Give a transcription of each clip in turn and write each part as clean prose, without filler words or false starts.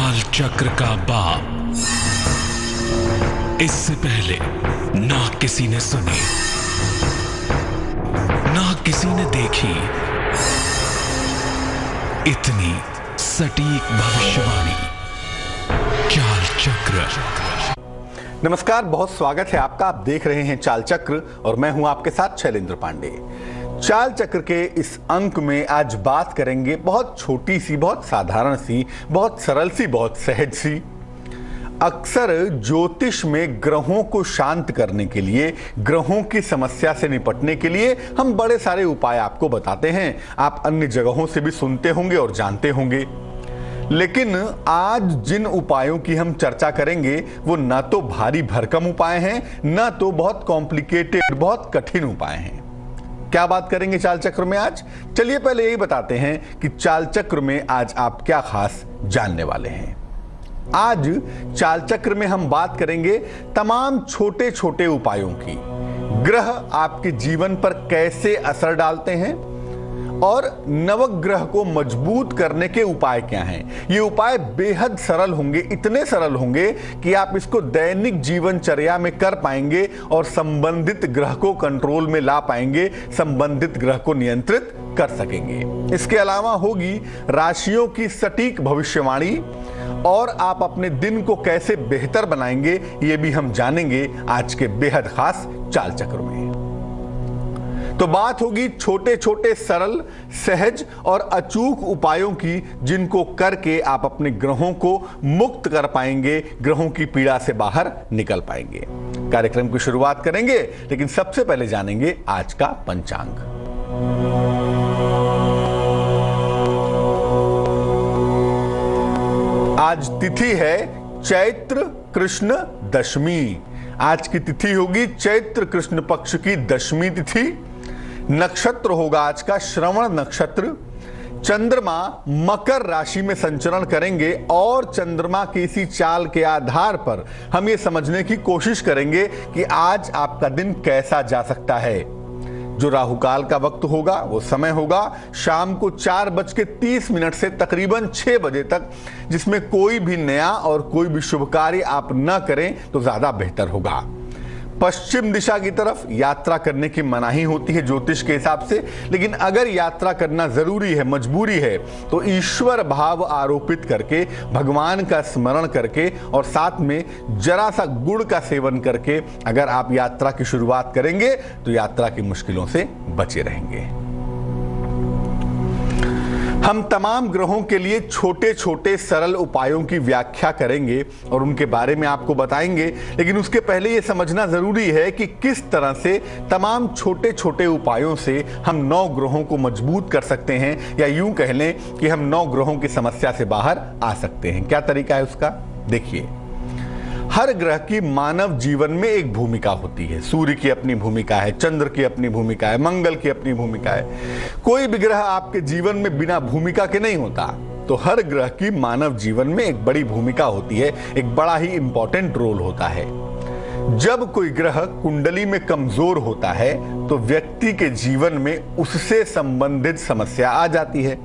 चाल चक्र का बाप इससे पहले ना किसी ने सुनी, ना किसी ने देखी इतनी सटीक भविष्यवाणी। चाल चक्र। नमस्कार, बहुत स्वागत है आपका। आप देख रहे हैं चाल चक्र और मैं हूं आपके साथ शैलेंद्र पांडे। चाल चक्र के इस अंक में आज बात करेंगे बहुत छोटी सी, बहुत साधारण सी, बहुत सरल सी, बहुत सहज सी। अक्सर ज्योतिष में ग्रहों को शांत करने के लिए, ग्रहों की समस्या से निपटने के लिए हम बड़े सारे उपाय आपको बताते हैं। आप अन्य जगहों से भी सुनते होंगे और जानते होंगे, लेकिन आज जिन उपायों की हम चर्चा करेंगे वो ना तो भारी भरकम उपाय हैं, ना तो बहुत कॉम्प्लिकेटेड, बहुत कठिन उपाय हैं। क्या बात करेंगे चाल चक्र में आज? चलिए पहले यही बताते हैं कि चाल चक्र में आज आप क्या खास जानने वाले हैं। आज चाल चक्र में हम बात करेंगे तमाम छोटे छोटे उपायों की। ग्रह आपके जीवन पर कैसे असर डालते हैं और नवग्रह को मजबूत करने के उपाय क्या हैं। ये उपाय बेहद सरल होंगे, इतने सरल होंगे कि आप इसको दैनिक जीवनचर्या में कर पाएंगे और संबंधित ग्रह को कंट्रोल में ला पाएंगे, संबंधित ग्रह को नियंत्रित कर सकेंगे। इसके अलावा होगी राशियों की सटीक भविष्यवाणी और आप अपने दिन को कैसे बेहतर बनाएंगे ये भी हम जानेंगे आज के बेहद खास चाल चक्र में। तो बात होगी छोटे छोटे सरल, सहज और अचूक उपायों की, जिनको करके आप अपने ग्रहों को मुक्त कर पाएंगे, ग्रहों की पीड़ा से बाहर निकल पाएंगे। कार्यक्रम की शुरुआत करेंगे, लेकिन सबसे पहले जानेंगे आज का पंचांग। आज तिथि है चैत्र कृष्ण दशमी। आज की तिथि होगी चैत्र कृष्ण पक्ष की दशमी तिथि। नक्षत्र होगा आज का श्रवण नक्षत्र। चंद्रमा मकर राशि में संचरण करेंगे और चंद्रमा की इसी चाल के आधार पर हम ये समझने की कोशिश करेंगे कि आज आपका दिन कैसा जा सकता है। जो राहु काल का वक्त होगा वो समय होगा शाम को 4:30 से तकरीबन 6 बजे तक, जिसमें कोई भी नया और कोई भी शुभ कार्य आप न करें तो ज्यादा बेहतर होगा। पश्चिम दिशा की तरफ यात्रा करने की मनाही होती है ज्योतिष के हिसाब से, लेकिन अगर यात्रा करना जरूरी है, मजबूरी है, तो ईश्वर भाव आरोपित करके, भगवान का स्मरण करके और साथ में जरा सा गुड़ का सेवन करके अगर आप यात्रा की शुरुआत करेंगे तो यात्रा की मुश्किलों से बचे रहेंगे। हम तमाम ग्रहों के लिए छोटे छोटे सरल उपायों की व्याख्या करेंगे और उनके बारे में आपको बताएंगे, लेकिन उसके पहले यह समझना जरूरी है कि किस तरह से तमाम छोटे छोटे उपायों से हम 9 ग्रहों को मजबूत कर सकते हैं, या यूं कह लें कि हम 9 ग्रहों की समस्या से बाहर आ सकते हैं। क्या तरीका है उसका? देखिए, हर ग्रह की मानव जीवन में एक भूमिका होती है। सूर्य की अपनी भूमिका है, चंद्र की अपनी भूमिका है, मंगल की अपनी भूमिका है। कोई भी ग्रह आपके जीवन में बिना भूमिका के नहीं होता। तो हर ग्रह की मानव जीवन में एक बड़ी भूमिका होती है, एक बड़ा ही इंपॉर्टेंट रोल होता है। जब कोई ग्रह कुंडली में कमजोर होता है तो व्यक्ति के जीवन में उससे संबंधित समस्या आ जाती है।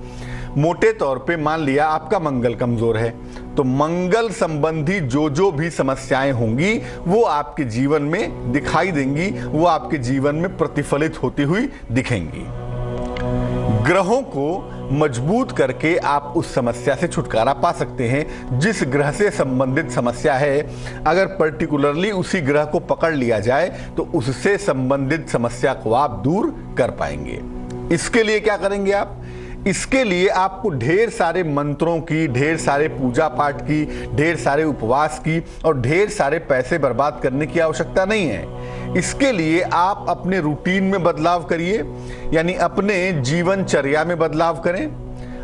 मोटे तौर पे मान लिया आपका मंगल कमजोर है तो मंगल संबंधी जो भी समस्याएं होंगी वो आपके जीवन में दिखाई देंगी, वो आपके जीवन में प्रतिफलित होती हुई दिखेंगी। ग्रहों को मजबूत करके आप उस समस्या से छुटकारा पा सकते हैं। जिस ग्रह से संबंधित समस्या है, अगर पर्टिकुलरली उसी ग्रह को पकड़ लिया जाए तो उससे संबंधित समस्या को आप दूर कर पाएंगे। इसके लिए क्या करेंगे आप? इसके लिए आपको ढेर सारे मंत्रों की, ढेर सारे पूजा पाठ की, ढेर सारे उपवास की और ढेर सारे पैसे बर्बाद करने की आवश्यकता नहीं है। इसके लिए आप अपने रूटीन में बदलाव करिए, यानी अपने जीवनचर्या में बदलाव करें,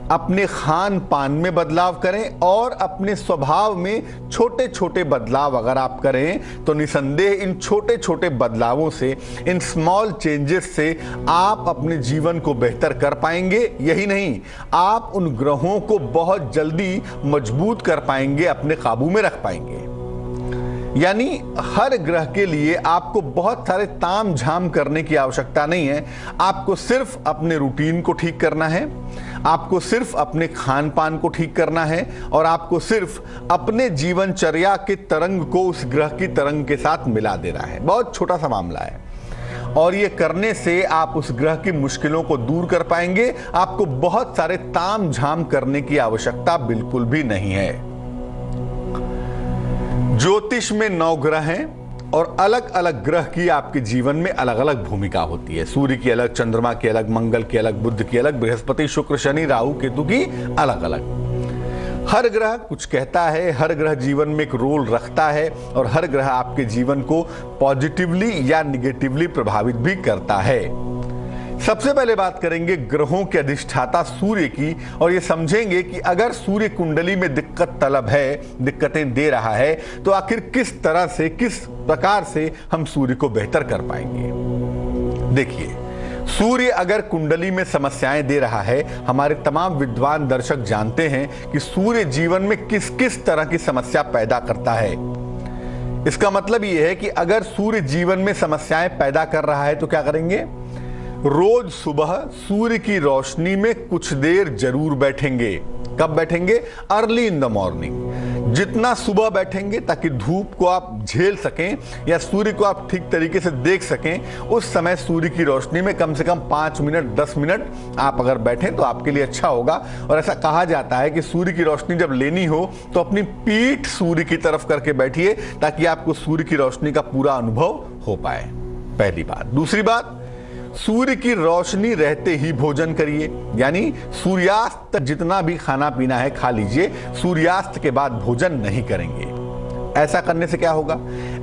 अपने खान पान में बदलाव करें और अपने स्वभाव में छोटे छोटे बदलाव अगर आप करें तो निसंदेह इन छोटे छोटे बदलावों से, इन स्मॉल चेंजेस से आप अपने जीवन को बेहतर कर पाएंगे। यही नहीं, आप उन ग्रहों को बहुत जल्दी मजबूत कर पाएंगे, अपने काबू में रख पाएंगे। यानी हर ग्रह के लिए आपको बहुत सारे ताम झाम करने की आवश्यकता नहीं है। आपको सिर्फ अपने रूटीन को ठीक करना है, आपको सिर्फ अपने खान पान को ठीक करना है और आपको सिर्फ अपने जीवनचर्या के तरंग को उस ग्रह की तरंग के साथ मिला देना है। बहुत छोटा सा मामला है और ये करने से आप उस ग्रह की मुश्किलों को दूर कर पाएंगे। आपको बहुत सारे ताम झाम करने की आवश्यकता बिल्कुल भी नहीं है। ज्योतिष में 9 ग्रह हैं और अलग अलग ग्रह की आपके जीवन में अलग अलग भूमिका होती है। सूर्य की अलग, चंद्रमा की अलग, मंगल की अलग, बुध की अलग, बृहस्पति, शुक्र, शनि, राहु, केतु की अलग अलग। हर ग्रह कुछ कहता है, हर ग्रह जीवन में एक रोल रखता है और हर ग्रह आपके जीवन को पॉजिटिवली या निगेटिवली प्रभावित भी करता है। सबसे पहले बात करेंगे ग्रहों के अधिष्ठाता सूर्य की और ये समझेंगे कि अगर सूर्य कुंडली में दिक्कत तलब है, दिक्कतें दे रहा है, तो आखिर किस तरह से, किस प्रकार से हम सूर्य को बेहतर कर पाएंगे। देखिए, सूर्य अगर कुंडली में समस्याएं दे रहा है, हमारे तमाम विद्वान दर्शक जानते हैं कि सूर्य जीवन में किस किस तरह की समस्या पैदा करता है। इसका मतलब यह है कि अगर सूर्य जीवन में समस्याएं पैदा कर रहा है तो क्या करेंगे? रोज सुबह सूर्य की रोशनी में कुछ देर जरूर बैठेंगे। कब बैठेंगे? Early in the morning. जितना सुबह बैठेंगे ताकि धूप को आप झेल सकें या सूर्य को आप ठीक तरीके से देख सकें, उस समय सूर्य की रोशनी में कम से कम 5 मिनट 10 मिनट आप अगर बैठें तो आपके लिए अच्छा होगा। और ऐसा कहा जाता है कि सूर्य की रोशनी जब लेनी हो तो अपनी पीठ सूर्य की तरफ करके बैठिए ताकि आपको सूर्य की रोशनी का पूरा अनुभव हो पाए। पहली बात। दूसरी बात, सूर्य की रोशनी रहते ही भोजन करिए, यानी सूर्यास्त तक जितना भी खाना पीना है खा लीजिए, सूर्यास्त के बाद भोजन नहीं करेंगे। ऐसा करने से क्या होगा?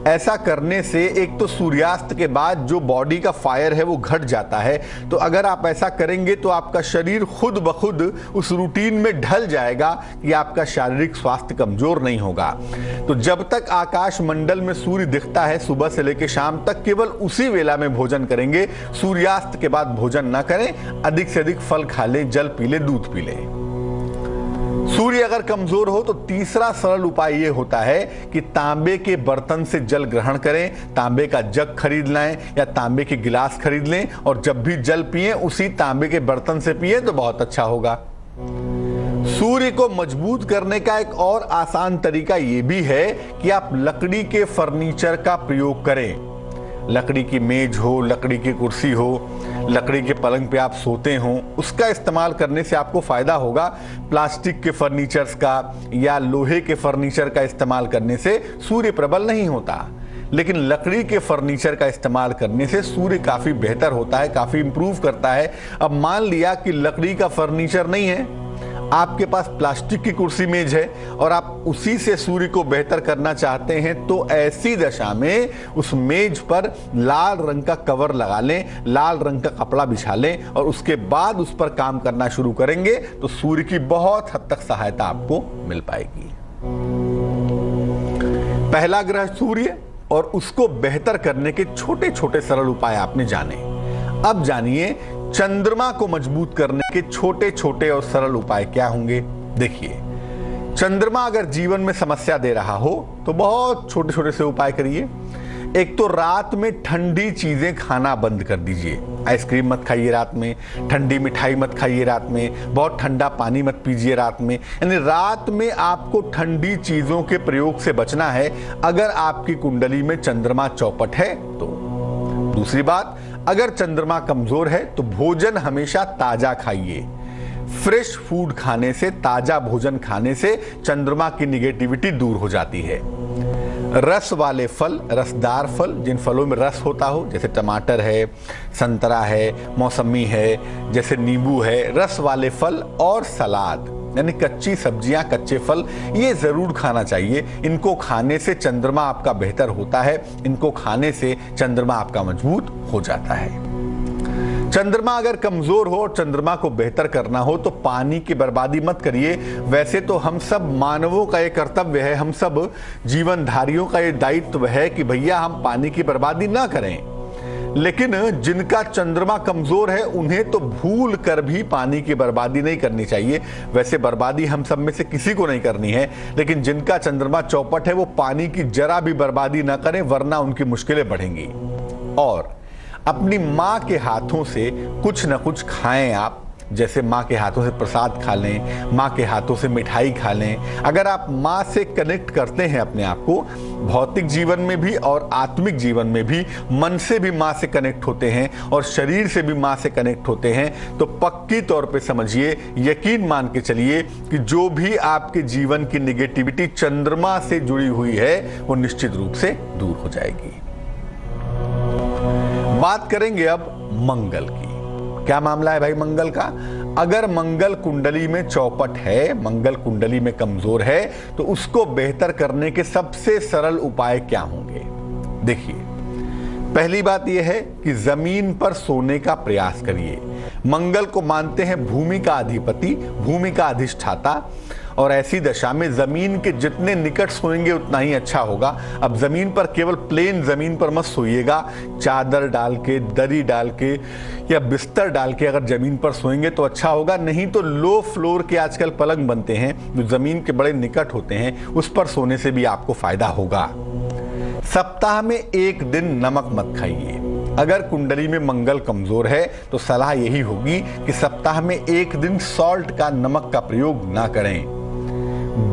ऐसा करने से एक तो सूर्यास्त के बाद जो बॉडी का फायर है वो घट जाता है। तो अगर आप ऐसा करेंगे तो आपका शरीर खुद ब खुद उस रूटीन में ढल जाएगा कि आपका शारीरिक स्वास्थ्य कमजोर नहीं होगा। तो जब तक आकाश मंडल में सूर्य दिखता है सुबह से लेकर शाम तक, केवल उसी वेला में भोजन करेंगे। सूर्यास्त के बाद भोजन ना करें। अधिक से अधिक फल खा लें, जल पी लें, दूध पी लें। सूर्य अगर कमजोर हो तो तीसरा सरल उपाय यह होता है कि तांबे के बर्तन से जल ग्रहण करें। तांबे का जग खरीद लाएं या तांबे के गिलास खरीद लें और जब भी जल पिएं उसी तांबे के बर्तन से पिएं तो बहुत अच्छा होगा। सूर्य को मजबूत करने का एक और आसान तरीका यह भी है कि आप लकड़ी के फर्नीचर का प्रयोग करें। लकड़ी की मेज हो, लकड़ी की कुर्सी हो, लकड़ी के पलंग पे आप सोते हो, उसका इस्तेमाल करने से आपको फायदा होगा। प्लास्टिक के फर्नीचर्स का या लोहे के फर्नीचर का इस्तेमाल करने से सूर्य प्रबल नहीं होता, लेकिन लकड़ी के फर्नीचर का इस्तेमाल करने से सूर्य काफी बेहतर होता है, काफी इंप्रूव करता है। अब मान लिया कि लकड़ी का फर्नीचर नहीं है, आपके पास प्लास्टिक की कुर्सी मेज है और आप उसी से सूर्य को बेहतर करना चाहते हैं, तो ऐसी दशा में उस मेज पर लाल रंग का कवर लगा लें, लाल रंग का कपड़ा बिछा लें और उसके बाद उस पर काम करना शुरू करेंगे तो सूर्य की बहुत हद तक सहायता आपको मिल पाएगी। पहला ग्रह सूर्य और उसको बेहतर करने के छोटे छोटे सरल उपाय आपने जाने। अब जानिए चंद्रमा को मजबूत करने के छोटे छोटे और सरल उपाय क्या होंगे। देखिए, चंद्रमा अगर जीवन में समस्या दे रहा हो तो बहुत छोटे छोटे से उपाय करिए। एक तो रात में ठंडी चीजें खाना बंद कर दीजिए। आइसक्रीम मत खाइए रात में, ठंडी मिठाई मत खाइए रात में, बहुत ठंडा पानी मत पीजिए रात में। यानी रात में आपको ठंडी चीजों के प्रयोग से बचना है अगर आपकी कुंडली में चंद्रमा चौपट है तो। दूसरी बात, अगर चंद्रमा कमजोर है तो भोजन हमेशा ताजा खाइए। फ्रेश फूड खाने से, ताजा भोजन खाने से चंद्रमा की निगेटिविटी दूर हो जाती है। रस वाले फल, रसदार फल, जिन फलों में रस होता हो, जैसे टमाटर है, संतरा है, मौसमी है, जैसे नींबू है, रस वाले फल और सलाद यानी कच्ची सब्जियां, कच्चे फल, ये जरूर खाना चाहिए। इनको खाने से चंद्रमा आपका बेहतर होता है, इनको खाने से चंद्रमा आपका मजबूत हो जाता है। चंद्रमा अगर कमजोर हो और चंद्रमा को बेहतर करना हो तो पानी की बर्बादी मत करिए। वैसे तो हम सब मानवों का ये कर्तव्य है, हम सब जीवनधारियों का ये दायित्व है कि भैया हम पानी की बर्बादी ना करें, लेकिन जिनका चंद्रमा कमजोर है उन्हें तो भूल कर भी पानी की बर्बादी नहीं करनी चाहिए। वैसे बर्बादी हम सब में से किसी को नहीं करनी है, लेकिन जिनका चंद्रमा चौपट है वो पानी की जरा भी बर्बादी ना करें, वरना उनकी मुश्किलें बढ़ेंगी। और अपनी माँ के हाथों से कुछ न कुछ खाएं आप, जैसे माँ के हाथों से प्रसाद खा लें, माँ के हाथों से मिठाई खा लें। अगर आप माँ से कनेक्ट करते हैं अपने आप को, भौतिक जीवन में भी और आत्मिक जीवन में भी, मन से भी माँ से कनेक्ट होते हैं और शरीर से भी माँ से कनेक्ट होते हैं, तो पक्की तौर पे समझिए, यकीन मान के चलिए कि जो भी आपके जीवन की नेगेटिविटी चंद्रमा से जुड़ी हुई है वो निश्चित रूप से दूर हो जाएगी। बात करेंगे अब मंगल की। क्या मामला है भाई मंगल का? अगर मंगल कुंडली में चौपट है, मंगल कुंडली में कमजोर है, तो उसको बेहतर करने के सबसे सरल उपाय क्या होंगे? देखिए, पहली बात यह है कि जमीन पर सोने का प्रयास करिए। मंगल को मानते हैं भूमि का अधिपति, भूमि का अधिष्ठाता, और ऐसी दशा में जमीन के जितने निकट सोएंगे उतना ही अच्छा होगा। अब जमीन पर केवल प्लेन जमीन पर मत सोइएगा, चादर डाल के, दरी डाल के या बिस्तर डाल के अगर जमीन पर सोएंगे तो अच्छा होगा। नहीं तो लो फ्लोर के आजकल पलंग बनते हैं जो जमीन के बड़े निकट होते हैं, उस पर सोने से भी आपको फायदा होगा। सप्ताह में एक दिन नमक मत खाइए। अगर कुंडली में मंगल कमजोर है तो सलाह यही होगी कि सप्ताह में एक दिन सॉल्ट का, नमक का प्रयोग ना करें।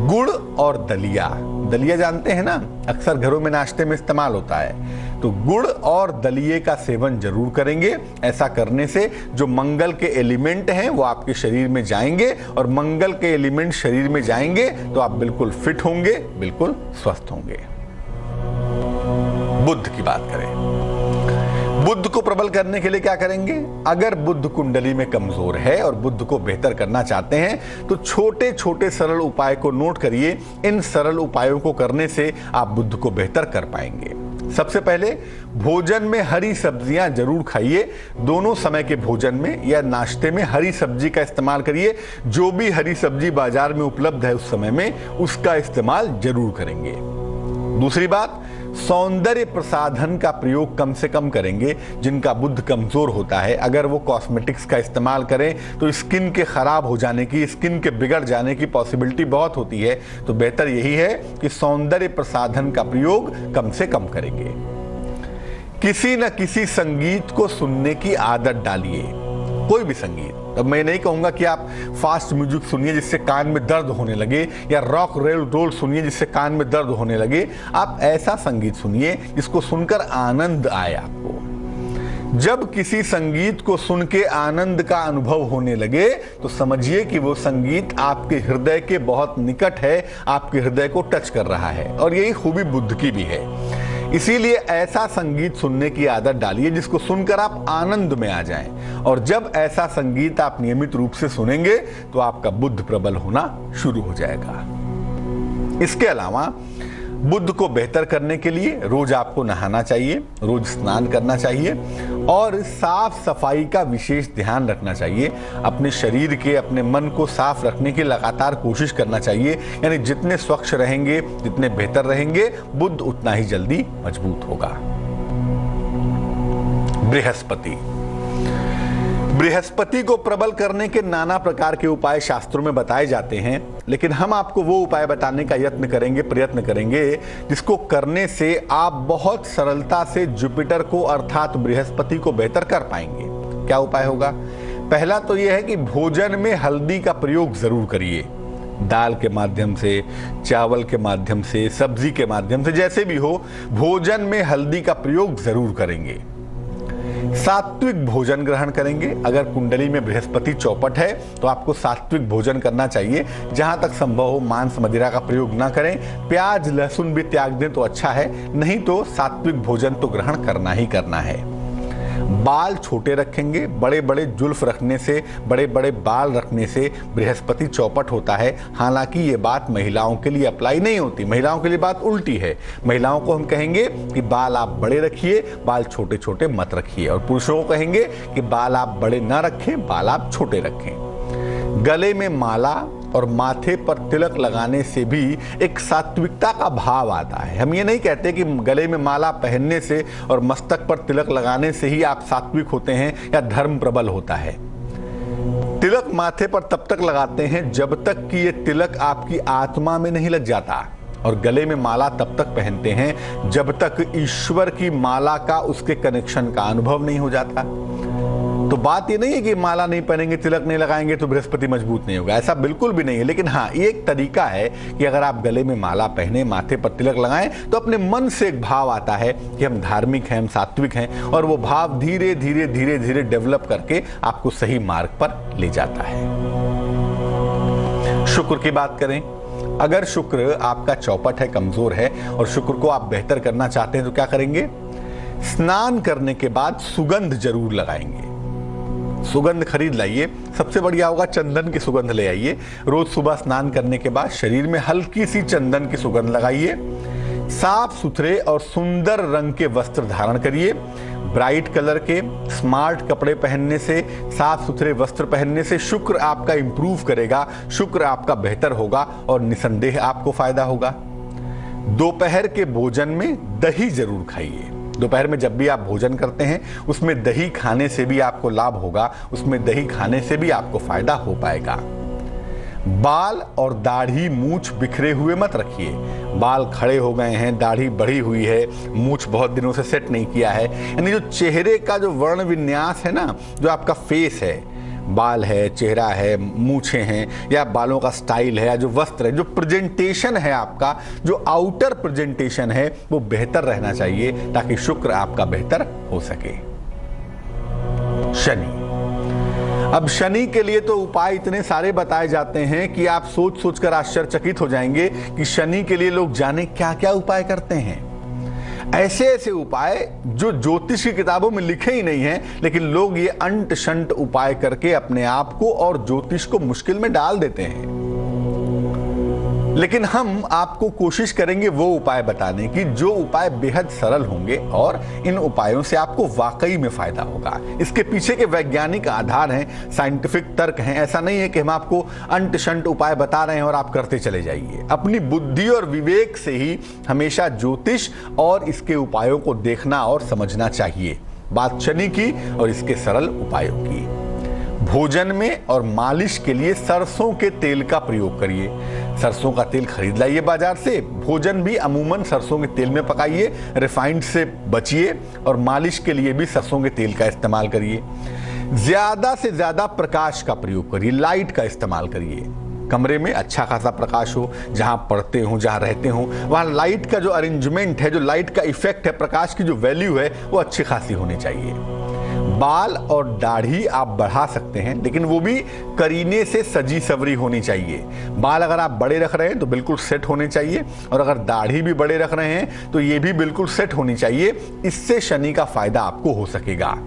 गुड़ और दलिया, दलिया जानते हैं ना, अक्सर घरों में नाश्ते में इस्तेमाल होता है, तो गुड़ और दलिये का सेवन जरूर करेंगे। ऐसा करने से जो मंगल के एलिमेंट हैं वो आपके शरीर में जाएंगे, और मंगल के एलिमेंट शरीर में जाएंगे तो आप बिल्कुल फिट होंगे, बिल्कुल स्वस्थ होंगे। बुध की बात करें, बुध को प्रबल करने के लिए क्या करेंगे? अगर बुध कुंडली में कमजोर है और बुध को बेहतर करना चाहते हैं तो छोटे छोटे सरल उपाय को नोट करिए। इन सरल उपायों को करने से आप बुध को बेहतर कर पाएंगे। सबसे पहले, भोजन में हरी सब्जियां जरूर खाइए। दोनों समय के भोजन में या नाश्ते में हरी सब्जी का इस्तेमाल करिए। जो भी हरी सब्जी बाजार में उपलब्ध है उस समय में उसका इस्तेमाल जरूर करेंगे। दूसरी बात, सौंदर्य प्रसाधन का प्रयोग कम से कम करेंगे। जिनका बुध कमजोर होता है, अगर वो कॉस्मेटिक्स का इस्तेमाल करें तो स्किन के खराब हो जाने की, स्किन के बिगड़ जाने की पॉसिबिलिटी बहुत होती है। तो बेहतर यही है कि सौंदर्य प्रसाधन का प्रयोग कम से कम करेंगे। किसी न किसी संगीत को सुनने की आदत डालिए, कोई भी संगीत। अब मैं नहीं कहूंगा कि आप फास्ट म्यूजिक सुनिए जिससे कान में दर्द होने लगे, या रॉक रोल सुनिए जिससे कान में दर्द होने लगे। आप ऐसा संगीत सुनिए जिसको सुनकर आनंद आए आपको। जब किसी संगीत को सुन के आनंद का अनुभव होने लगे तो समझिए कि वो संगीत आपके हृदय के बहुत निकट है, आपके हृदय को टच कर रहा है। और यही खूबी बुध की भी है। इसीलिए ऐसा संगीत सुनने की आदत डालिए जिसको सुनकर आप आनंद में आ जाएं। और जब ऐसा संगीत आप नियमित रूप से सुनेंगे तो आपका बुध प्रबल होना शुरू हो जाएगा। इसके अलावा बुध को बेहतर करने के लिए रोज आपको नहाना चाहिए, रोज स्नान करना चाहिए, और साफ सफाई का विशेष ध्यान रखना चाहिए। अपने शरीर के, अपने मन को साफ रखने की लगातार कोशिश करना चाहिए। यानी जितने स्वच्छ रहेंगे, जितने बेहतर रहेंगे, बुध उतना ही जल्दी मजबूत होगा। बृहस्पति, बृहस्पति को प्रबल करने के नाना प्रकार के उपाय शास्त्रों में बताए जाते हैं, लेकिन हम आपको वो उपाय बताने का प्रयत्न करेंगे जिसको करने से आप बहुत सरलता से जुपिटर को अर्थात बृहस्पति को बेहतर कर पाएंगे। क्या उपाय होगा? पहला तो यह है कि भोजन में हल्दी का प्रयोग जरूर करिए। दाल के माध्यम से, चावल के माध्यम से, सब्जी के माध्यम से, जैसे भी हो, भोजन में हल्दी का प्रयोग जरूर करेंगे। सात्विक भोजन ग्रहण करेंगे। अगर कुंडली में बृहस्पति चौपट है तो आपको सात्विक भोजन करना चाहिए। जहां तक संभव हो मांस मदिरा का प्रयोग ना करें। प्याज लहसुन भी त्याग दें तो अच्छा है, नहीं तो सात्विक भोजन तो ग्रहण करना ही करना है। बाल छोटे रखेंगे। बड़े बड़े जुल्फ रखने से, बड़े बड़े बाल रखने से बृहस्पति चौपट होता है। हालांकि ये बात महिलाओं के लिए अप्लाई नहीं होती, महिलाओं के लिए बात उल्टी है। महिलाओं को हम कहेंगे कि बाल आप बड़े रखिए, बाल छोटे छोटे मत रखिए, और पुरुषों को कहेंगे कि बाल आप बड़े ना रखें, बाल आप छोटे रखें। गले में माला और माथे पर तिलक लगाने से भी एक सात्विकता का भाव आता है। हम ये नहीं कहते कि गले में माला पहनने से और मस्तक पर तिलक लगाने से ही आप सात्विक होते हैं या धर्म प्रबल होता है। तिलक माथे पर तब तक लगाते हैं जब तक कि ये तिलक आपकी आत्मा में नहीं लग जाता, और गले में माला तब तक पहनते हैं जब तक ईश्वर की माला का उसके कनेक्शन का अनुभव नहीं हो जाता। तो बात ये नहीं है कि माला नहीं पहनेंगे, तिलक नहीं लगाएंगे तो बृहस्पति मजबूत नहीं होगा, ऐसा बिल्कुल भी नहीं है। लेकिन हाँ, ये एक तरीका है कि अगर आप गले में माला पहने, माथे पर तिलक लगाएं, तो अपने मन से एक भाव आता है कि हम धार्मिक हैं, हम सात्विक हैं, और वो भाव धीरे धीरे धीरे धीरे डेवलप करके आपको सही मार्ग पर ले जाता है। शुक्र की बात करें, अगर शुक्र आपका चौपट है, कमजोर है, और शुक्र को आप बेहतर करना चाहते हैं तो क्या करेंगे? स्नान करने के बाद सुगंध जरूर लगाएंगे। सुगंध खरीद लाइए, सबसे बढ़िया होगा चंदन की सुगंध ले आइए। रोज सुबह स्नान करने के बाद शरीर में हल्की सी चंदन की सुगंध लगाइए। साफ सुथरे और सुंदर रंग के वस्त्र धारण करिए। ब्राइट कलर के स्मार्ट कपड़े पहनने से, साफ सुथरे वस्त्र पहनने से शुक्र आपका इंप्रूव करेगा, शुक्र आपका बेहतर होगा और निसंदेह आपको फायदा होगा। दोपहर के भोजन में दही जरूर खाइए। दोपहर में जब भी आप भोजन करते हैं उसमें दही खाने से भी आपको लाभ होगा, उसमें दही खाने से भी आपको फायदा हो पाएगा। बाल और दाढ़ी मूछ बिखरे हुए मत रखिए। बाल खड़े हो गए हैं, दाढ़ी बढ़ी हुई है, मूछ बहुत दिनों से सेट नहीं किया है, यानी जो चेहरे का जो वर्ण विन्यास है ना, जो आपका फेस है, बाल है, चेहरा है, मूछें हैं, या बालों का स्टाइल है, या जो वस्त्र है, जो प्रेजेंटेशन है आपका, जो आउटर प्रेजेंटेशन है, वो बेहतर रहना चाहिए ताकि शुक्र आपका बेहतर हो सके। शनि, अब शनि के लिए तो उपाय इतने सारे बताए जाते हैं कि आप सोच सोचकर आश्चर्यचकित हो जाएंगे कि शनि के लिए लोग जाने क्या क्या उपाय करते हैं। ऐसे ऐसे उपाय जो ज्योतिष की किताबों में लिखे ही नहीं हैं, लेकिन लोग ये अंट शंट उपाय करके अपने आप को और ज्योतिष को मुश्किल में डाल देते हैं। लेकिन हम आपको कोशिश करेंगे वो उपाय बताने की जो उपाय बेहद सरल होंगे और इन उपायों से आपको वाकई में फायदा होगा। इसके पीछे के वैज्ञानिक आधार हैं, साइंटिफिक तर्क हैं। ऐसा नहीं है कि हम आपको अंट शंट उपाय बता रहे हैं और आप करते चले जाइए। अपनी बुद्धि और विवेक से ही हमेशा ज्योतिष और इसके उपायों को देखना और समझना चाहिए। बात शनि की और इसके सरल उपायों की। भोजन में और मालिश के लिए सरसों के तेल का प्रयोग करिए। सरसों का तेल खरीद लाइए बाजार से। भोजन भी अमूमन सरसों के तेल में पकाइए, रिफाइंड से बचिए, और मालिश के लिए भी सरसों के तेल का इस्तेमाल करिए। ज्यादा से ज्यादा प्रकाश का प्रयोग करिए, लाइट का इस्तेमाल करिए। कमरे में अच्छा खासा प्रकाश हो, जहां पढ़ते हो, जहां रहते हो, वहां लाइट का जो अरेंजमेंट है, जो लाइट का इफेक्ट है, प्रकाश की जो वैल्यू है, वो अच्छी खासी होनी चाहिए। बाल और दाढ़ी आप बढ़ा सकते हैं, लेकिन वो भी करीने से सजी सवरी होनी चाहिए। बाल अगर आप बड़े रख रहे हैं तो बिल्कुल सेट होने चाहिए, और अगर दाढ़ी भी बड़े रख रहे हैं तो ये भी बिल्कुल सेट होनी चाहिए। इससे शनि का फायदा आपको हो सकेगा।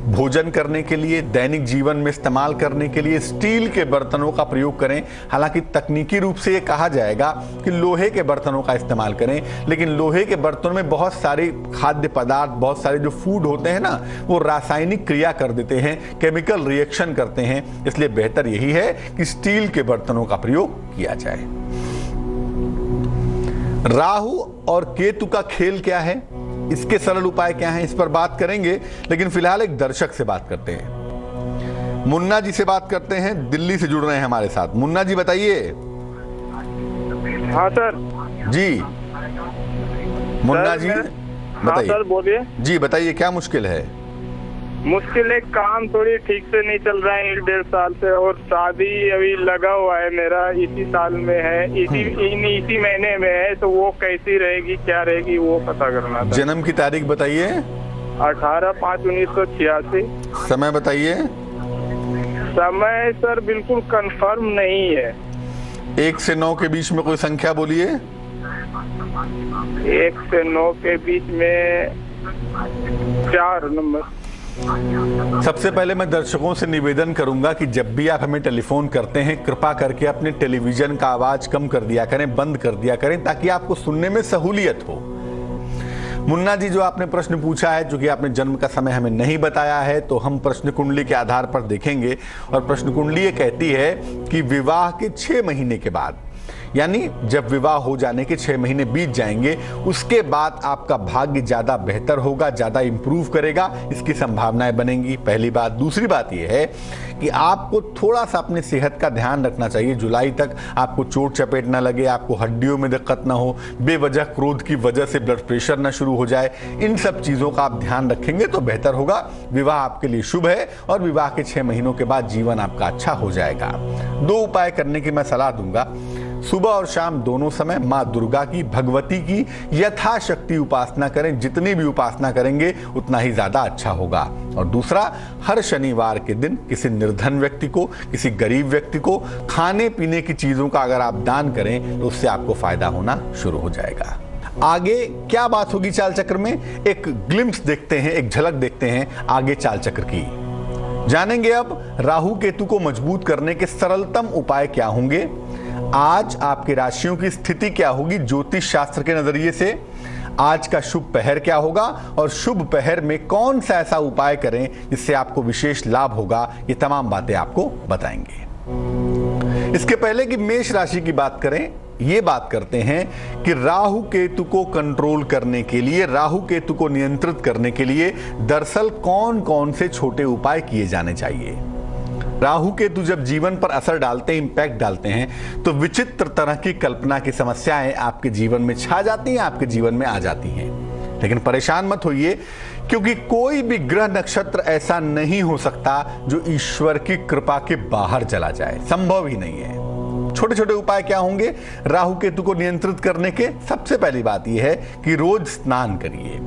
भोजन करने के लिए, दैनिक जीवन में इस्तेमाल करने के लिए स्टील के बर्तनों का प्रयोग करें। हालांकि तकनीकी रूप से ये कहा जाएगा कि लोहे के बर्तनों का इस्तेमाल करें, लेकिन लोहे के बर्तनों में बहुत सारे खाद्य पदार्थ, बहुत सारे जो फूड होते हैं ना, वो रासायनिक क्रिया कर देते हैं, केमिकल रिएक्शन करते हैं। इसलिए बेहतर यही है कि स्टील के बर्तनों का प्रयोग किया जाए। राहु और केतु का खेल क्या है, इसके सरल उपाय क्या हैं, इस पर बात करेंगे। लेकिन फिलहाल एक दर्शक से बात करते हैं। मुन्ना जी से बात करते हैं, दिल्ली से जुड़ रहे हैं हमारे साथ। मुन्ना जी बताइए। हाँ सर जी मुन्ना जी हाँ बताइए। सर बोलिए। जी बताइए, क्या मुश्किल है? मुश्किल है, काम थोड़ी ठीक से नहीं चल रहा है 1.5 साल से, और शादी अभी लगा हुआ है मेरा, इसी साल में है, इसी महीने में है। तो वो कैसी रहेगी, क्या रहेगी, वो पता करना था। जन्म की तारीख बताइए। 18/5/1986। समय बताइए। समय सर बिल्कुल कंफर्म नहीं है। 1 से 9 के बीच में कोई संख्या बोलिए। 1 से 9 के बीच में 4 नंबर। सबसे पहले मैं दर्शकों से निवेदन करूंगा कि जब भी आप हमें टेलीफोन करते हैं, कृपा करके अपने टेलीविजन का आवाज कम कर दिया करें, बंद कर दिया करें, ताकि आपको सुनने में सहूलियत हो। मुन्ना जी, जो आपने प्रश्न पूछा है, चूंकि आपने जन्म का समय हमें नहीं बताया है, तो हम प्रश्न कुंडली के आधार पर देखेंगे। और प्रश्न कुंडली ये कहती है कि विवाह के 6 महीने के बाद, यानी जब विवाह हो जाने के 6 महीने बीत जाएंगे, उसके बाद आपका भाग्य ज्यादा बेहतर होगा, ज्यादा इंप्रूव करेगा, इसकी संभावनाएं बनेंगी। पहली बात। दूसरी बात यह है कि आपको थोड़ा सा अपनी सेहत का ध्यान रखना चाहिए। जुलाई तक आपको चोट चपेट ना लगे, आपको हड्डियों में दिक्कत ना हो, बेवजह क्रोध की वजह से ब्लड प्रेशर ना शुरू हो जाए। इन सब चीजों का आप ध्यान रखेंगे तो बेहतर होगा। विवाह आपके लिए शुभ है और विवाह के 6 महीनों के बाद जीवन आपका अच्छा हो जाएगा। 2 उपाय करने की मैं सलाह दूंगा। सुबह और शाम दोनों समय माँ दुर्गा की, भगवती की यथाशक्ति उपासना करें। जितनी भी उपासना करेंगे उतना ही ज्यादा अच्छा होगा। और दूसरा, हर शनिवार के दिन किसी निर्धन व्यक्ति को, किसी गरीब व्यक्ति को खाने पीने की चीजों का अगर आप दान करें तो उससे आपको फायदा होना शुरू हो जाएगा। आगे क्या बात होगी चाल चक्र में, एक ग्लिम्स देखते हैं, एक झलक देखते हैं आगे चाल चक्र की। जानेंगे अब राहु केतु को मजबूत करने के सरलतम उपाय क्या होंगे। आज आपकी राशियों की स्थिति क्या होगी ज्योतिष शास्त्र के नजरिए से, आज का शुभ पहर क्या होगा और शुभ पहर में कौन सा ऐसा उपाय करें जिससे आपको विशेष लाभ होगा, ये तमाम बातें आपको बताएंगे। इसके पहले कि मेष राशि की बात करें, ये बात करते हैं कि राहु केतु को कंट्रोल करने के लिए, राहु केतु को नियंत्रित करने के लिए दरअसल कौन कौन से छोटे उपाय किए जाने चाहिए। राहु केतु जब जीवन पर असर डालते हैं, इंपैक्ट डालते हैं, तो विचित्र तरह की कल्पना की समस्याएं आपके जीवन में छा जाती हैं, आपके जीवन में आ जाती हैं। लेकिन परेशान मत होइए, क्योंकि कोई भी ग्रह नक्षत्र ऐसा नहीं हो सकता जो ईश्वर की कृपा के बाहर चला जाए, संभव ही नहीं है। छोटे छोटे उपाय क्या होंगे राहु केतु को नियंत्रित करने के? सबसे पहली बात यह है कि रोज स्नान करिए।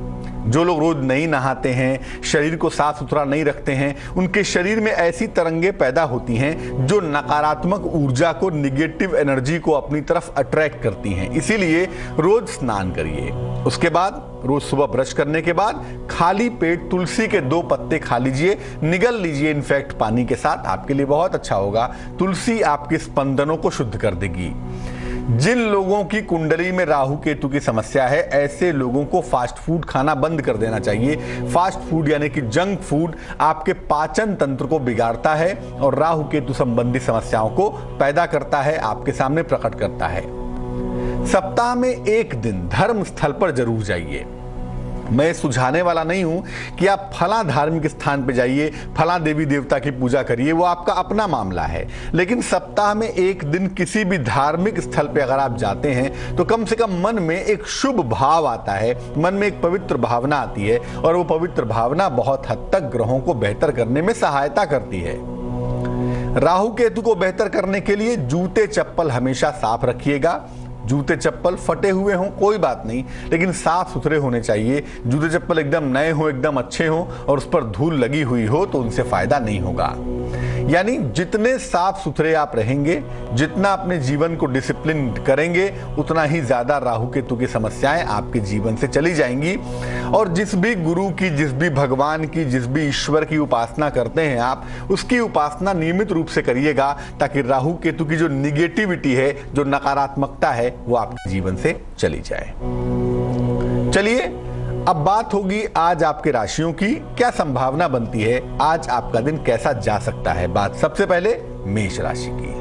जो लोग रोज नहीं नहाते हैं, शरीर को साफ सुथरा नहीं रखते हैं, उनके शरीर में ऐसी तरंगे पैदा होती हैं जो नकारात्मक ऊर्जा को, निगेटिव एनर्जी को अपनी तरफ अट्रैक्ट करती हैं। इसीलिए रोज स्नान करिए। उसके बाद रोज सुबह ब्रश करने के बाद खाली पेट तुलसी के 2 पत्ते खा लीजिए, निगल लीजिए इनफैक्ट पानी के साथ, आपके लिए बहुत अच्छा होगा। तुलसी आपके स्पंदनों को शुद्ध कर देगी। जिन लोगों की कुंडली में राहु केतु की समस्या है, ऐसे लोगों को फास्ट फूड खाना बंद कर देना चाहिए। फास्ट फूड यानी कि जंक फूड आपके पाचन तंत्र को बिगाड़ता है और राहु केतु संबंधी समस्याओं को पैदा करता है, आपके सामने प्रकट करता है। सप्ताह में 1 दिन धर्म स्थल पर जरूर जाइए। मैं सुझाने वाला नहीं हूं कि आप फला धार्मिक स्थान पे जाइए, फला देवी देवता की पूजा करिए, वो आपका अपना मामला है। लेकिन सप्ताह में 1 दिन किसी भी धार्मिक स्थल पे अगर आप जाते हैं तो कम से कम मन में एक शुभ भाव आता है, मन में एक पवित्र भावना आती है और वो पवित्र भावना बहुत हद तक ग्रहों को बेहतर करने में सहायता करती है। राहु केतु को बेहतर करने के लिए जूते चप्पल हमेशा साफ रखिएगा। जूते चप्पल फटे हुए हों कोई बात नहीं, लेकिन साफ सुथरे होने चाहिए। जूते चप्पल एकदम नए हो, एकदम अच्छे हों और उस पर धूल लगी हुई हो तो उनसे फायदा नहीं होगा। यानी जितने साफ सुथरे आप रहेंगे, जितना अपने जीवन को डिसिप्लिन करेंगे, उतना ही ज्यादा राहु केतु की समस्याएं आपके जीवन से चली जाएंगी। और जिस भी गुरु की, जिस भी भगवान की, जिस भी ईश्वर की उपासना करते हैं आप, उसकी उपासना नियमित रूप से करिएगा ताकि राहु केतु की जो निगेटिविटी है, जो नकारात्मकता है, वो आपके जीवन से चली जाए। चलिए अब बात होगी आज आपके राशियों की क्या संभावना बनती है, आज आपका दिन कैसा जा सकता है। बात सबसे पहले मेष राशि की।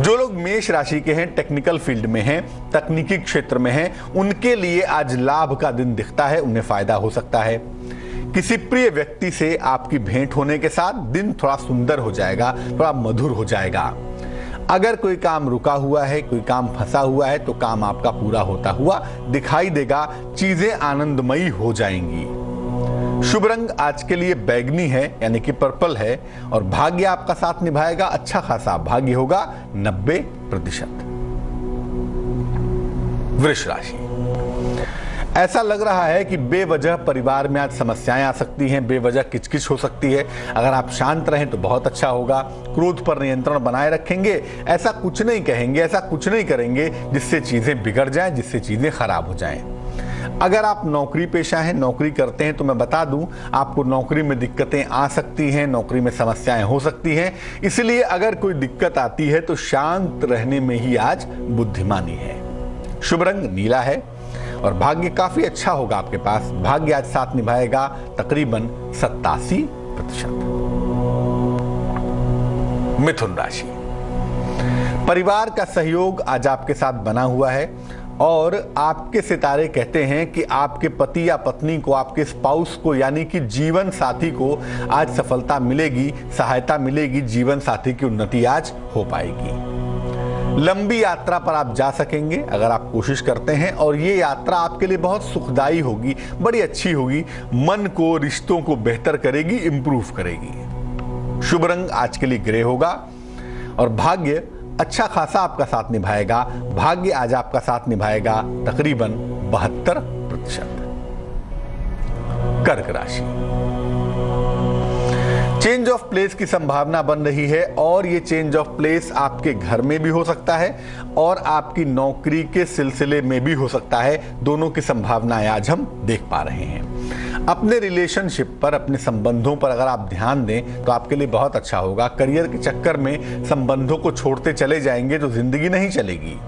जो लोग मेष राशि के हैं, टेक्निकल फील्ड में हैं, तकनीकी क्षेत्र में हैं, उनके लिए आज लाभ का दिन दिखता है, उन्हें फायदा हो सकता है। किसी प्रिय व्यक्ति से आपकी भेंट होने के साथ दिन थोड़ा सुंदर हो जाएगा, थोड़ा मधुर हो जाएगा। अगर कोई काम रुका हुआ है, कोई काम फंसा हुआ है, तो काम आपका पूरा होता हुआ दिखाई देगा, चीजें आनंदमयी हो जाएंगी। शुभ रंग आज के लिए बैगनी है यानी कि पर्पल है और भाग्य आपका साथ निभाएगा, अच्छा खासा भाग्य होगा 90%। वृष राशि, ऐसा लग रहा है कि बेवजह परिवार में आज समस्याएं आ सकती हैं, बेवजह किचकिच हो सकती है। अगर आप शांत रहें तो बहुत अच्छा होगा। क्रोध पर नियंत्रण बनाए रखेंगे, ऐसा कुछ नहीं कहेंगे, ऐसा कुछ नहीं करेंगे जिससे चीजें बिगड़ जाएं, जिससे चीजें खराब हो जाएं। अगर आप नौकरी पेशा हैं, नौकरी करते हैं, तो मैं बता दूं आपको नौकरी में दिक्कतें आ सकती हैं, नौकरी में समस्याएं हो सकती हैं। इसलिए अगर कोई दिक्कत आती है तो शांत रहने में ही आज बुद्धिमानी है। शुभ रंग नीला है और भाग्य काफी अच्छा होगा आपके पास। भाग्य आज साथ निभाएगा तकरीबन 87%। मिथुन राशि, परिवार का सहयोग आज आपके साथ बना हुआ है और आपके सितारे कहते हैं कि आपके पति या पत्नी को, आपके स्पाउस को यानी कि जीवन साथी को आज सफलता मिलेगी, सहायता मिलेगी, जीवन साथी की उन्नति आज हो पाएगी। लंबी यात्रा पर आप जा सकेंगे अगर आप कोशिश करते हैं और ये यात्रा आपके लिए बहुत सुखदायी होगी, बड़ी अच्छी होगी, मन को, रिश्तों को बेहतर करेगी, इंप्रूव करेगी। शुभ रंग आज के लिए ग्रे होगा और भाग्य अच्छा खासा आपका साथ निभाएगा। भाग्य आज आपका साथ निभाएगा तकरीबन 72%। कर्क राशि, चेंज ऑफ प्लेस की संभावना बन रही है और ये चेंज ऑफ प्लेस आपके घर में भी हो सकता है और आपकी नौकरी के सिलसिले में भी हो सकता है। दोनों की संभावनाएं आज हम देख पा रहे हैं। अपने रिलेशनशिप पर, अपने संबंधों पर अगर आप ध्यान दें तो आपके लिए बहुत अच्छा होगा। करियर के चक्कर में संबंधों को छोड़ते चले जाएंगे तो जिंदगी नहीं चलेगी।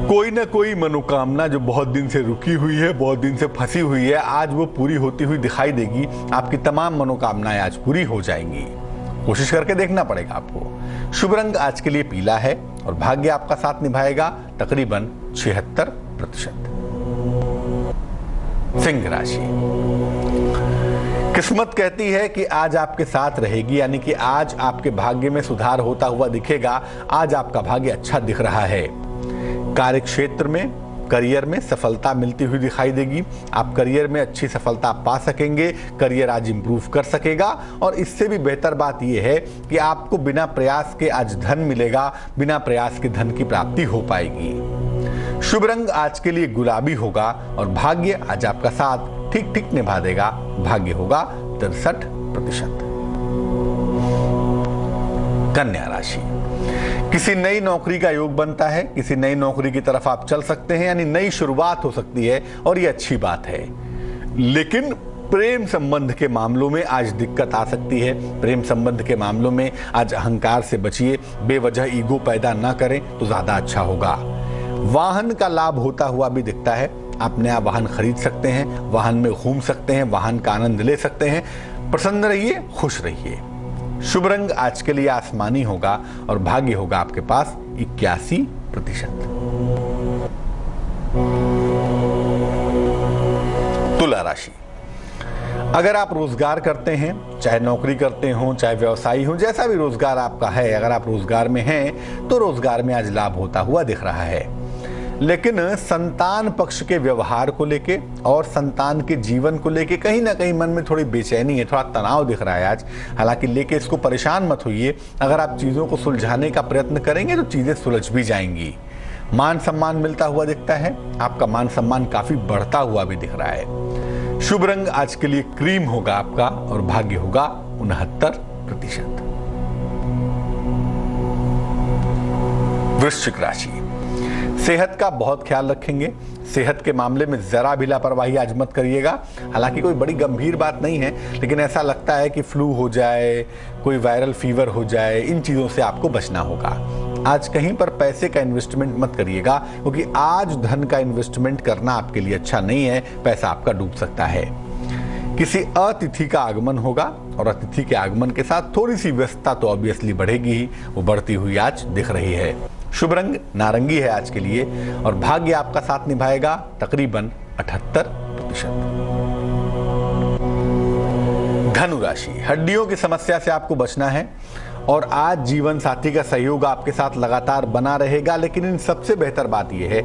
कोई ना कोई मनोकामना जो बहुत दिन से रुकी हुई है, बहुत दिन से फंसी हुई है, आज वो पूरी होती हुई दिखाई देगी। आपकी तमाम मनोकामनाएं आज पूरी हो जाएंगी। कोशिश करके देखना पड़ेगा आपको। शुभ रंग आज के लिए पीला है और भाग्य आपका साथ निभाएगा तकरीबन 76%। सिंह राशि, किस्मत कहती है कि आज आपके साथ रहेगी, यानी कि आज आपके भाग्य में सुधार होता हुआ दिखेगा। आज आपका भाग्य अच्छा दिख रहा है। कार्य क्षेत्र में, करियर में सफलता मिलती हुई दिखाई देगी। आप करियर में अच्छी सफलता पा सकेंगे, करियर आज इंप्रूव कर सकेगा और इससे भी बेहतर बात यह है कि आपको बिना प्रयास के आज धन मिलेगा, बिना प्रयास के धन की प्राप्ति हो पाएगी। शुभ रंग आज के लिए गुलाबी होगा और भाग्य आज आपका साथ ठीक ठीक निभा देगा। भाग्य होगा 63%। कन्या राशि, किसी नई नौकरी का योग बनता है, किसी नई नौकरी की तरफ आप चल सकते हैं, यानी नई शुरुआत हो सकती है और ये अच्छी बात है। लेकिन प्रेम संबंध के मामलों में आज दिक्कत आ सकती है। प्रेम संबंध के मामलों में आज अहंकार से बचिए, बेवजह ईगो पैदा ना करें तो ज्यादा अच्छा होगा। वाहन का लाभ होता हुआ भी दिखता है। आप नया वाहन खरीद सकते हैं, वाहन में घूम सकते हैं, वाहन का आनंद ले सकते हैं। प्रसन्न रहिए, खुश रहिए। शुभ रंग आज के लिए आसमानी होगा और भाग्य होगा आपके पास 81%। तुला राशि, अगर आप रोजगार करते हैं, चाहे नौकरी करते हो, चाहे व्यवसायी हो, जैसा भी रोजगार आपका है, अगर आप रोजगार में हैं तो रोजगार में आज लाभ होता हुआ दिख रहा है। लेकिन संतान पक्ष के व्यवहार को लेके और संतान के जीवन को लेके कहीं ना कहीं मन में थोड़ी बेचैनी है, थोड़ा तनाव दिख रहा है आज। हालांकि लेके इसको परेशान मत होइए। अगर आप चीज़ों को सुलझाने का प्रयत्न करेंगे तो चीज़ें सुलझ भी जाएंगी। मान सम्मान मिलता हुआ दिखता है, आपका मान सम्मान काफी बढ़ता हुआ भी दिख रहा है। शुभ रंग आज के लिए क्रीम होगा आपका और भाग्य होगा 69%। वृश्चिक राशि, सेहत का बहुत ख्याल रखेंगे। सेहत के मामले में जरा भी लापरवाही आज मत करिएगा। हालांकि कोई बड़ी गंभीर बात नहीं है, लेकिन ऐसा लगता है कि फ्लू हो जाए, कोई वायरल फीवर हो जाए, इन चीजों से आपको बचना होगा। आज कहीं पर पैसे का इन्वेस्टमेंट मत करिएगा, क्योंकि आज धन का इन्वेस्टमेंट करना आपके लिए अच्छा नहीं है। पैसा आपका डूब सकता है। किसी अतिथि का आगमन होगा और अतिथि के आगमन के साथ थोड़ी सी व्यस्तता तो ऑब्वियसली बढ़ेगी ही, वो बढ़ती हुई आज दिख रही है। शुभ रंग नारंगी है आज के लिए और भाग्य आपका साथ निभाएगा तकरीबन 78%। धनु राशि, हड्डियों की समस्या से आपको बचना है और आज जीवन साथी का सहयोग आपके साथ लगातार बना रहेगा। लेकिन इन सबसे बेहतर बात यह है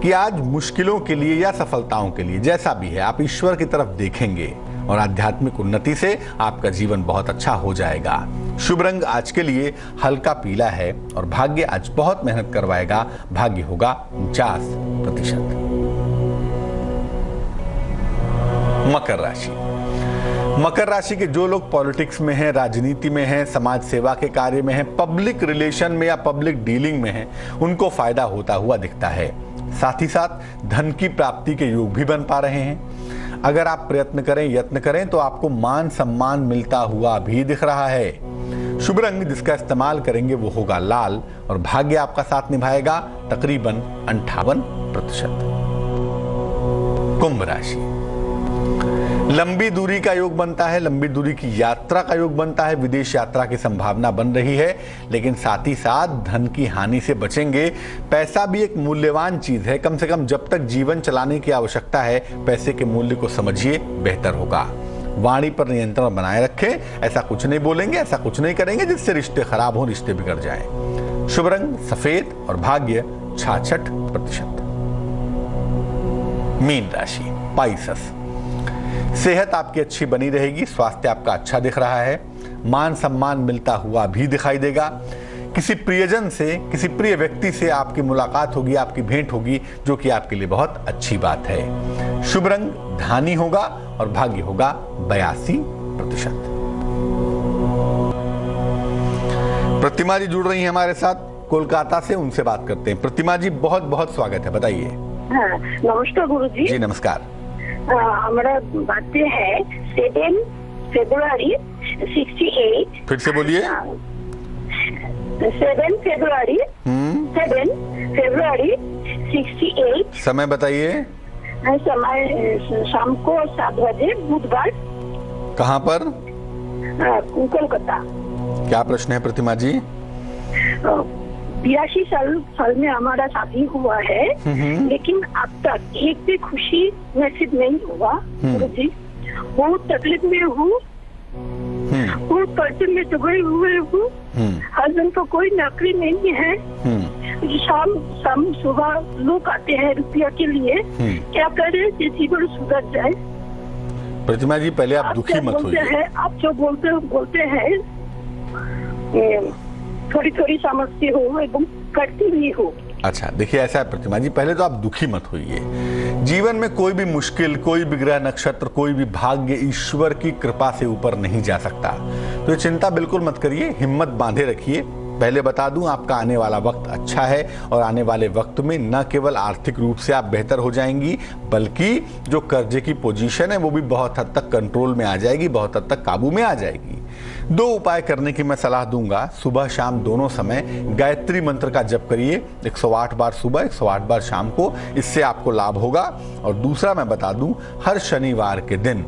कि आज मुश्किलों के लिए या सफलताओं के लिए जैसा भी है, आप ईश्वर की तरफ देखेंगे और आध्यात्मिक उन्नति से आपका जीवन बहुत अच्छा हो जाएगा। शुभ रंग आज के लिए हल्का पीला है और भाग्य आज बहुत मेहनत करवाएगा। भाग्य होगा 49%। मकर राशि, मकर राशि के जो लोग पॉलिटिक्स में हैं, राजनीति में हैं, समाज सेवा के कार्य में हैं, पब्लिक रिलेशन में या पब्लिक डीलिंग में हैं, उनको फायदा होता हुआ दिखता है। साथ ही साथ धन की प्राप्ति के योग भी बन पा रहे हैं। अगर आप प्रयत्न करें, यत्न करें तो आपको मान सम्मान मिलता हुआ भी दिख रहा है। शुभ रंग जिसका इस्तेमाल करेंगे वो होगा लाल और भाग्य आपका साथ निभाएगा तकरीबन 58%। कुंभ राशि, लंबी दूरी का योग बनता है, लंबी दूरी की यात्रा का योग बनता है, विदेश यात्रा की संभावना बन रही है, लेकिन साथ ही साथ धन की हानि से बचेंगे। पैसा भी एक मूल्यवान चीज है, कम से कम जब तक जीवन चलाने की आवश्यकता है पैसे के मूल्य को समझिए, बेहतर होगा। वाणी पर नियंत्रण बनाए रखें, ऐसा कुछ नहीं बोलेंगे, ऐसा कुछ नहीं करेंगे जिससे रिश्ते खराब हो, रिश्ते बिगड़ जाएं। शुभ रंग सफेद और भाग्य 66%। मीन राशि, पाइसेस, सेहत आपकी अच्छी बनी रहेगी, स्वास्थ्य आपका अच्छा दिख रहा है, मान सम्मान मिलता हुआ भी दिखाई देगा। किसी प्रियजन से, किसी प्रिय व्यक्ति से आपकी मुलाकात होगी, आपकी भेंट होगी, जो कि आपके लिए बहुत अच्छी बात है। शुभ रंग धानी होगा और भाग्य होगा 82%। प्रतिमा जी जुड़ रही हैं हमारे साथ कोलकाता से, उनसे बात करते हैं। प्रतिमा जी बहुत बहुत स्वागत है, बताइए। हाँ, नमस्कार गुरु जी। जी नमस्कार। हमारा बर्थडे है 7 फरवरी 68। फिर से बोलिए। 7 फरवरी 68। समय बताइए। समय शाम को 7 बजे, बुधवार। कहाँ पर? कोलकाता। क्या प्रश्न है प्रतिमा जी? 82 साल में हमारा शादी हुआ है, लेकिन अब तक एक भी खुशी नसीब नहीं हुआ गुरु जी। बहुत तकलीफ में हूँ, बहुत कर्ज में डूबे हुए हूँ। हस्बैंड को कोई नौकरी नहीं है। शाम सुबह लोग आते हैं रुपया के लिए, क्या करें कि जीवन सुधर जाए? प्रतिमा जी पहले आप दुखी मत होइए। आप जो बोलते हैं थोड़ी थोड़ी समझती हूँ एवं करती भी हूँ। अच्छा देखिए, ऐसा है प्रतिमा जी, पहले तो आप दुखी मत होइए। जीवन में कोई भी मुश्किल, कोई भी ग्रह नक्षत्र, कोई भी भाग्य ईश्वर की कृपा से ऊपर नहीं जा सकता। तो ये चिंता बिल्कुल मत करिए, हिम्मत बांधे रखिए। पहले बता दूं, आपका आने वाला वक्त अच्छा है और आने वाले वक्त में न केवल आर्थिक रूप से आप बेहतर हो जाएंगी, बल्कि जो कर्जे की पोजीशन है वो भी बहुत हद तक कंट्रोल में आ जाएगी, बहुत हद तक काबू में आ जाएगी। 2 उपाय करने की मैं सलाह दूंगा। सुबह शाम दोनों समय गायत्री मंत्र का जप करिए, 108 बार सुबह, 108 बार शाम को, इससे आपको लाभ होगा। और दूसरा मैं बता दूं, हर शनिवार के दिन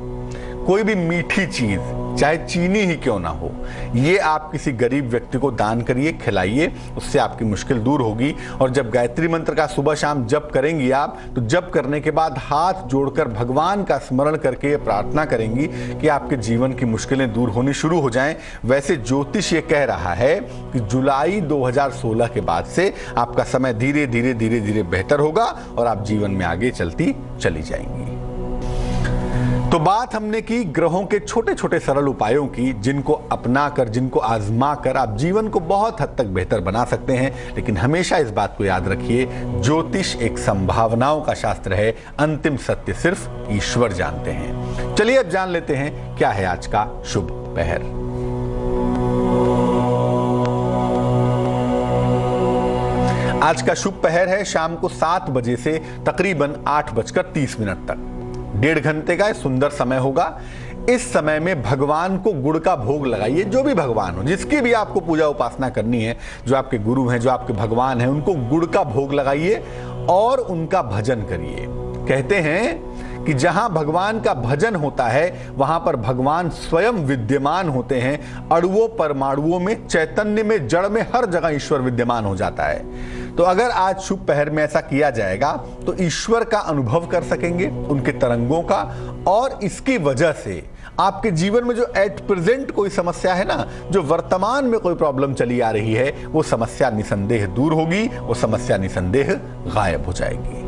कोई भी मीठी चीज, चाहे चीनी ही क्यों ना हो, ये आप किसी गरीब व्यक्ति को दान करिए, खिलाइए, उससे आपकी मुश्किल दूर होगी। और जब गायत्री मंत्र का सुबह शाम जप करेंगी आप, तो जप करने के बाद हाथ जोड़कर भगवान का स्मरण करके प्रार्थना करेंगी कि आपके जीवन की मुश्किलें दूर होनी शुरू हो जाएं। वैसे ज्योतिष ये कह रहा है कि जुलाई 2016 के बाद से आपका समय धीरे धीरे धीरे धीरे बेहतर होगा और आप जीवन में आगे चलती चली जाएंगी। तो बात हमने की ग्रहों के छोटे छोटे सरल उपायों की, जिनको अपनाकर, जिनको आजमा कर आप जीवन को बहुत हद तक बेहतर बना सकते हैं। लेकिन हमेशा इस बात को याद रखिए, ज्योतिष एक संभावनाओं का शास्त्र है, अंतिम सत्य सिर्फ ईश्वर जानते हैं। चलिए अब जान लेते हैं क्या है आज का शुभ पहर। आज का शुभ पहर है शाम को 7 बजे से तकरीबन 8:30 तक। 1.5 घंटे का सुंदर समय होगा। इस समय में भगवान को गुड़ का भोग लगाइए, जो भी भगवान हो, जिसकी भी आपको पूजा उपासना करनी है, जो आपके गुरु हैं, जो आपके भगवान हैं, उनको गुड़ का भोग लगाइए और उनका भजन करिए। कहते हैं कि जहां भगवान का भजन होता है वहां पर भगवान स्वयं विद्यमान होते हैं। अणुओं परमाणुओं में, चैतन्य में, जड़ में, हर जगह ईश्वर विद्यमान हो जाता है। तो अगर आज शुभ पहर में ऐसा किया जाएगा तो ईश्वर का अनुभव कर सकेंगे, उनके तरंगों का, और इसकी वजह से आपके जीवन में जो एट प्रेजेंट कोई समस्या है ना, जो वर्तमान में कोई प्रॉब्लम चली आ रही है, वो समस्या निसंदेह दूर होगी, वो समस्या निसंदेह गायब हो जाएगी।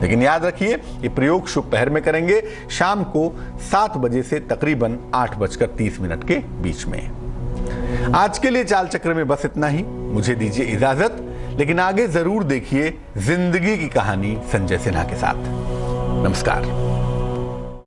लेकिन याद रखिए, ये प्रयोग शुभ पहर में करेंगे शाम को 7 बजे से तकरीबन 8:30 के बीच में। आज के लिए चाल चक्र में बस इतना ही। मुझे दीजिए इजाजत, लेकिन आगे जरूर देखिए जिंदगी की कहानी संजय सिन्हा के साथ। नमस्कार।